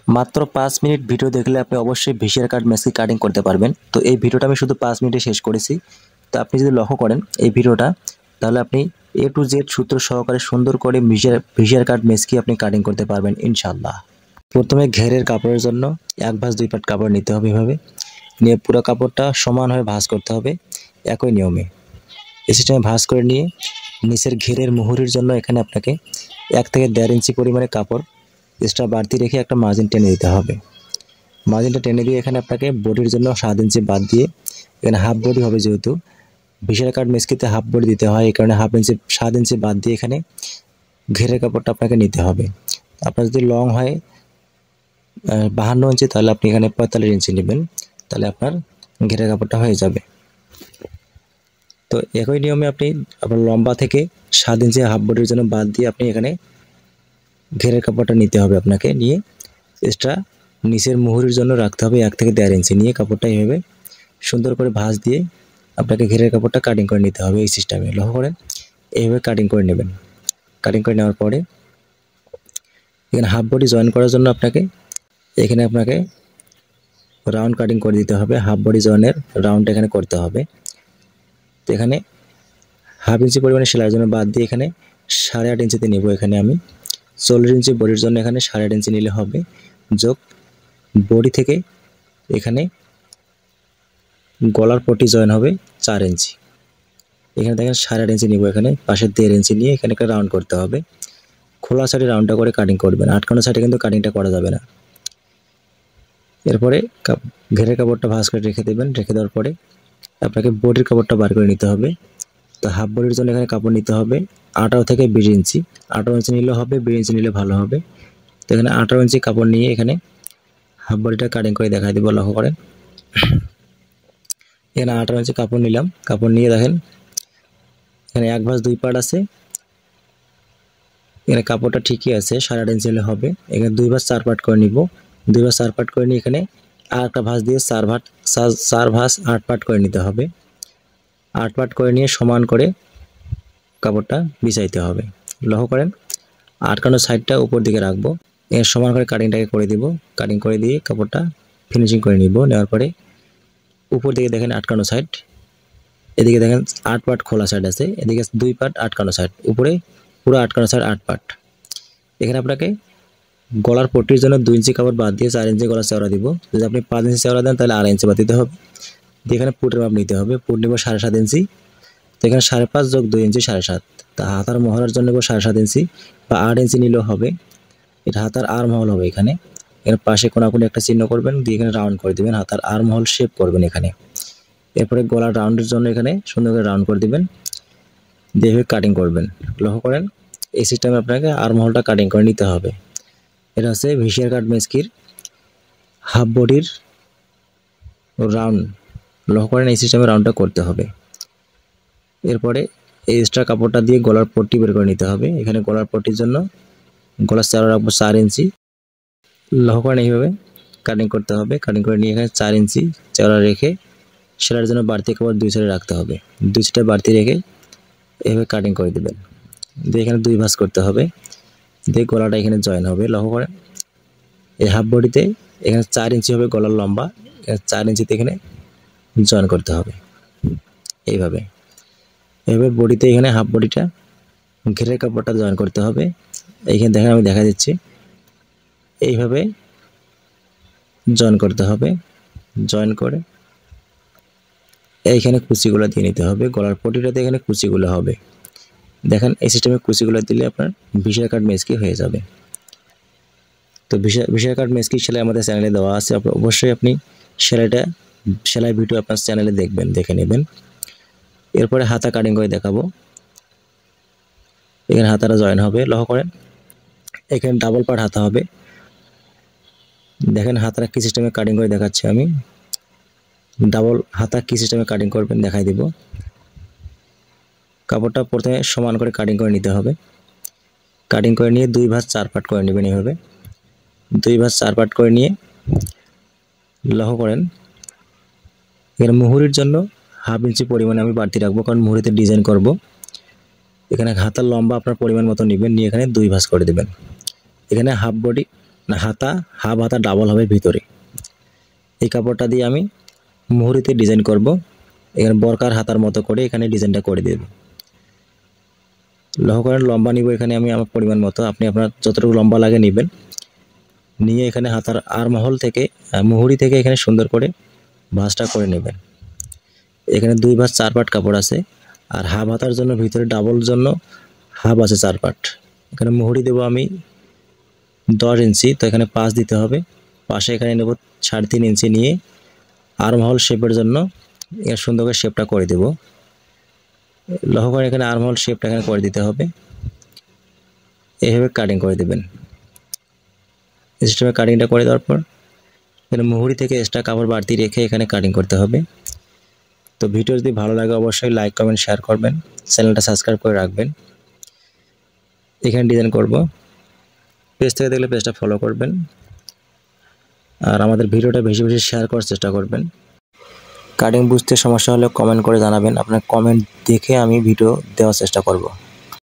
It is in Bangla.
মাত্র 5 মিনিট ভিডিও দেখলে আপনি অবশ্যই ভিসিআর কার্ড মেসকি কাটিং করতে পারবেন। তো এই ভিডিওটা আমি শুধু 5 মিনিটে শেষ করেছি। তো আপনি যদি লক্ষ্য করেন এই ভিডিওটা, তাহলে আপনি A to Z সূত্র সহকারে সুন্দর করে ভিসিআর কার্ড মেসকি আপনি কাটিং করতে পারবেন ইনশাআল্লাহ। প্রথমে ঘেরের কাপড়ের জন্য 1 ভাঁজ 2 পাট কাপড় নিতে হবে এভাবে। নিয়ে পুরো কাপড়টা সমানভাবে ভাঁজ করতে হবে একই নিয়মে। এই সিস্টেমে ভাঁজ করে নিয়ে নিচের ঘেরের মুহুরির জন্য এখানে আপনাকে 1 থেকে 1.5 ইঞ্চি পরিমাণে কাপড় এক্সট্রা বাড়তি রেখে একটা মার্জিন টেনে দিতে হবে। মার্জিনটা টেনে দিয়ে এখানে আপনাকে বডির জন্য 7 ইঞ্চি বাদ দিয়ে, এখানে হাফ বডি হবে যেহেতু ভিসিআর কার্ড মেসকিতে হাফ বডি দিতে হয়, এই কারণে 7 ইঞ্চি বাদ দিয়ে এখানে ঘেরের কাপড়টা আপনাকে নিতে হবে। আপনার যদি লং হয় 52 ইঞ্চি, তাহলে আপনি এখানে 45 ইঞ্চি নেবেন, তাহলে আপনার ঘেরের কাপড়টা হয়ে যাবে। তো একই নিয়মে আপনি আপনার লম্বা থেকে 7 ইঞ্চি হাফ বডির জন্য বাদ দিয়ে আপনি এখানে ঘেরের কাপড়টা নিতে হবে আপনাকে। নিয়ে এক্সট্রা নিচের মুহুরির জন্য রাখতে হবে 1 থেকে 1.5 ইঞ্চি। নিয়ে কাপড়টা এইভাবে সুন্দর করে ভাঁজ দিয়ে আপনাকে ঘেরের কাপড়টা কাটিং করে নিতে হবে। এই সিস্টেমে লক্ষ্য করেন, এইভাবে কাটিং করে নেবেন। কাটিং করে নেওয়ার পরে এখানে হাফ বডি জয়েন করার জন্য আপনাকে রাউন্ড কাটিং করে দিতে হবে। হাফ বডি জয়েনের রাউন্ড এখানে করতে হবে। তো এখানে হাফ ইঞ্চি পরিমাণে সেলাইয়ের জন্য বাদ দিয়ে এখানে 8.5 ইঞ্চিতে নেব। এখানে আমি 40 ইঞ্চি বডির জন্য এখানে 8.5 ইঞ্চি নিলে হবে, যোগ বডি থেকে এখানে গলার পট্টি জয়েন হবে 4 ইঞ্চি। এখানে দেখেন 8.5 ইঞ্চি নিব, এখানে পাশে 1.5 ইঞ্চি নিয়ে এখানে একটা রাউন্ড করতে হবে। খোলা সাইডে রাউন্ডটা করে কাটিং করবেন, আটকানো সাইডে কিন্তু কাটিংটা করা যাবে না। এরপরে ঘেরের কাপড়টা ভাঁজ করে রেখে দেবেন। রেখে দেওয়ার পরে আপনাকে বডির কাপড়টা বার করে নিতে হবে। তো হাফ বডির জন্য এখানে কাপড় নিতে হবে 18 থেকে 20 ইঞ্চি। 18 ইঞ্চি নিলে হবে, 20 ইঞ্চি নিলে ভালো হবে। তো এখানে 18 ইঞ্চি কাপড় নিয়ে এখানে হাফ বডিটা কাটিং করে দেখাই দেবো। লক্ষ্য করেন, এখানে 18 ইঞ্চি কাপড় নিলাম। কাপড় নিয়ে দেখেন এখানে 1 ভাঁজ 2 পাট আছে, এখানে কাপড়টা ঠিকই আছে, 8.5 ইঞ্চি হলে হবে। এখানে 2 ভাঁজ 4 পাট করে নিব। 2 ভাঁজ 4 পাট করে নিয়ে এখানে আর একটা ভাঁজ দিয়ে 4 ভাঁজ 8 পাট করে নিতে হবে। 8 পাট করে নিয়ে সমান করে কাপড়টা বিছাইতে হবে। লক্ষ্য করেন, আটকানো সাইডটা উপর দিকে রাখবো। এর সমান করে কাটিংটাকে করে দিব। কাটিং করে দিয়ে কাপড়টা ফিনিশিং করে নিব। নেওয়ার পরে উপর দিকে দেখেন আটকানো সাইড, এদিকে দেখেন 8 পাট খোলা সাইড আছে, এদিকে 2 পাট আটকানো সাইড, উপরে পুরো আটকানো সাইড 8 পাট। এখানে আপনাকে গলার পট্টির জন্য 2 ইঞ্চি কাপড় বাদ দিয়ে 4 ইঞ্চি গলার চওড়া দিব। যদি আপনি 5 ইঞ্চি চওড়া দেন তাহলে 2.5 ইঞ্চি বাদ দিতে হবে। এখানে পুটের মাপ নিতে হবে। পুট নেব 7.5 ইঞ্চি। তো এখানে 5.5 যোগ 2 ইঞ্চি 7.5। তা হাতার মহলার জন্য নেব 7.5 ইঞ্চি বা 8 ইঞ্চি নিলেও হবে। এটা হাতার আর মহল হবে। এখানে এর পাশে কোনাকুনি একটা চিহ্ন করবেন, দিয়ে এখানে রাউন্ড করে দিবেন, হাতার আর মহল শেপ করবেন এখানে। এরপরে গলার রাউন্ডের জন্য এখানে সুন্দর করে রাউন্ড করে দিবেন, দিয়ে কাটিং করবেন। লক্ষ্য করেন, এই সিস্টেমে আপনাকে আর মহলটা কাটিং করে নিতে হবে। এটা হচ্ছে ভিসিআর কার্ড মেসকির হাফ বডির রাউন্ড। লক্ষ্য করেন, এই সিস্টেমে রাউন্ডটা করতে হবে। এরপরে এই এক্সট্রা কাপড়টা দিয়ে গলার পট্টি বের করে নিতে হবে। এখানে গলার পট্টির জন্য গলার চওড়া রাখবো 4 ইঞ্চি। লক্ষ্য করেন, এইভাবে কাটিং করতে হবে। কাটিং করে নিয়ে এখানে 4 ইঞ্চি চওড়া রেখে সেলাইয়ের জন্য বাড়তি কাপড় 2 সাইডে রাখতে হবে। 2 সাইডে বাড়তি রেখে এভাবে কাটিং করে দেবেন। দিয়ে এখানে 2 ভাঁজ করতে হবে, দিয়ে গলাটা এখানে জয়েন হবে। লক্ষ্য করেন, এই হাফ বডিতে এখানে 4 ইঞ্চি হবে গলার লম্বা, 4 ইঞ্চিতে এখানে জয়েন করতে হবে। এইভাবে বডিতে এখানে হাফ বডিটা ঘেরের কাপড়টা জয়েন করতে হবে। এইখানে দেখেন আমি দেখা দিচ্ছি, এইভাবে জয়েন করতে হবে। জয়েন করে এইখানে কুচিগুলো দিয়ে নিতে হবে। গলার পটিটাতে এখানে কুচিগুলো হবে। দেখেন, এই সিস্টেমে কুচিগুলো দিলে আপনার ভিসিআর কার্ড মেসকি হয়ে যাবে। তো ভিসিআর কার্ড মেসকি সেলাই আমাদের চ্যানেলে দেওয়া আছে, অবশ্যই আপনি সেলাই ভিডিও আপনার চ্যানেলে দেখে নেবেন। এরপরে হাতা কাটিং করে দেখাবো। এখানে হাতাটা জয়েন হবে। লক্ষ্য করেন, এখানে ডাবল পার্ট হাতা হবে। দেখেন হাতাটা কি সিস্টেমে কাটিং করে দেখাচ্ছি আমি। ডাবল হাতা কি সিস্টেমে কাটিং করবেন দেখাই দিব। কাপড়টা প্রথমে সমান করে কাটিং করে নিতে হবে। কাটিং করে নিয়ে 2 ভাঁজ 4 পাট করে নেবেন। এইভাবে 2 ভাঁজ 4 পাট করে নিয়ে লক্ষ্য করেন, এখানে মুহুরির জন্য হাফ ইঞ্চি পরিমাণে আমি বাড়তি রাখবো, কারণ মুহুরিতে ডিজাইন করব। এখানে হাতার লম্বা আপনার পরিমাণ মতো নেবেন, নিয়ে এখানে 2 ভাঁজ করে দেবেন। এখানে হাফ বডি না হাতা, হাফ হাতা ডাবল হবে ভিতরে। এই কাপড়টা দিয়ে আমি মুহুরিতে ডিজাইন করব। এখানে বরকার হাতার মতো করে এখানে ডিজাইনটা করে দেব। লক্ষ্য করেন লম্বা নিব এখানে আমি আমার পরিমাণ মতো, আপনি আপনার যতটুকু লম্বা লাগে নেবেন। নিয়ে এখানে হাতার আরমহল থেকে মুহুরি থেকে এখানে সুন্দর করে ভাঁজটা করে নেবেন। এখানে 2 ভাঁজ 4 পাট কাপড় আছে, আর হাফ হাতার জন্য ভিতরে ডাবল জন্য হাফ আছে 4 পাট। এখানে মুহুরি দেব আমি 10 ইঞ্চি, তো এখানে 5 দিতে হবে। পাশে এখানে নেব 3.5 ইঞ্চি নিয়ে আর্মহোল শেপের জন্য এর সুন্দর করে শেপটা করে দেব। লক্ষ্য করে এখানে আর্মহোল শেপটা এখানে করে দিতে হবে। এইভাবে কাটিং করে দেবেন। এই সিস্টেমে কাটিংটা করে দেওয়ার পর এখানে মুহুরি থেকে এক্সট্রা কাপড় বাড়তি রেখে এখানে কাটিং করতে হবে। তো ভিডিও যদি ভালো লাগে অবশ্যই লাইক কমেন্ট শেয়ার করবেন, চ্যানেলটা সাবস্ক্রাইব করে রাখবেন। এখানে ডিজাইন করব, পেজ থেকে দেখলে পেজটা ফলো করবেন, আর আমাদের ভিডিওটা বেশি বেশি শেয়ার করার চেষ্টা করবেন। কাটিং বুঝতে সমস্যা হলে কমেন্ট করে জানাবেন, আপনার কমেন্ট দেখে আমি ভিডিও দেওয়ার চেষ্টা করব।